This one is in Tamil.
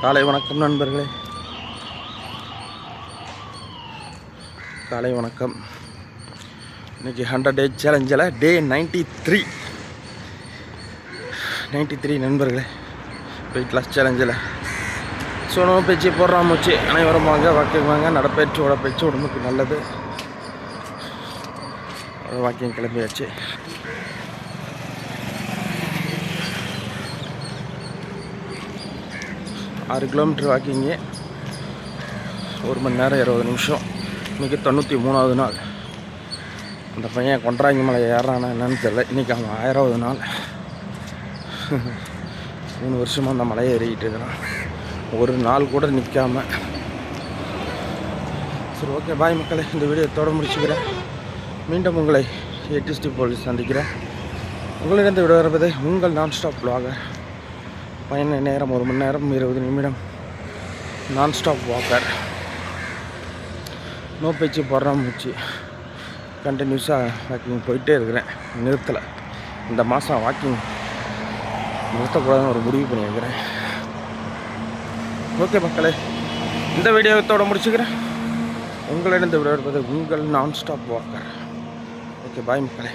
காலை வணக்கம் நண்பர்களே, காலை வணக்கம். இன்றைக்கி 100 டே சேலஞ்சில் டே 93 நண்பர்களே, வெயிட் லாஸ் சேலஞ்சில். ஸோ நம்ம பேச்சு போடுறா மூச்சு அனைவரும் வாங்க, வாக்கிங் வாங்க. நடப்பயிற்சி உடற்பயிற்சி உடம்புக்கு நல்லது. வாக்கிங் கிளம்பியாச்சு. ஆறு கிலோமீட்டர் வாக்கிங்கு, 1 மணி நேரம் 20 நிமிஷம். இன்றைக்கி 93வது நாள். அந்த பையன் கொன்றாங்கி மலை ஏறானா என்னன்னு தெரியல. இன்றைக்கி அவன் 1000வது நாள். 3 வருஷமாக அந்த மலையை ஏறிக்கிட்டு இருக்கிறான், ஒரு நாள் கூட நிற்காம. சரி, ஓகே, பாய் மக்களே. இந்த வீடியோ தொடர முடிச்சுக்கிறேன். மீண்டும் உங்களை ஏடிஎஸ்டி போலீஸ் சந்திக்கிறேன். உங்களிடம் விடைபெறுவது உங்கள் நான்ஸ்டாப் வ்ளாகர். பயண நேரம் 1 மணி நேரம் 20 நிமிடம். Nonstop Walker. நோ பேச்சு போடுறா மூச்சு. கண்டினியூஸாக வாக்கிங் போயிட்டே இருக்கிறேன், நிறுத்தலை. இந்த மாதம் வாக்கிங் நிறுத்தக்கூடாதுன்னு ஒரு முடிவு பண்ணியிருக்கிறேன். ஓகே மக்களே, இந்த வீடியோத்தோடு முடிச்சுக்கிறேன். உங்களிடம் விடைபெறுவது உங்கள் நான்ஸ்டாப் வாக்கர். ஓகே, பாய் மக்களே.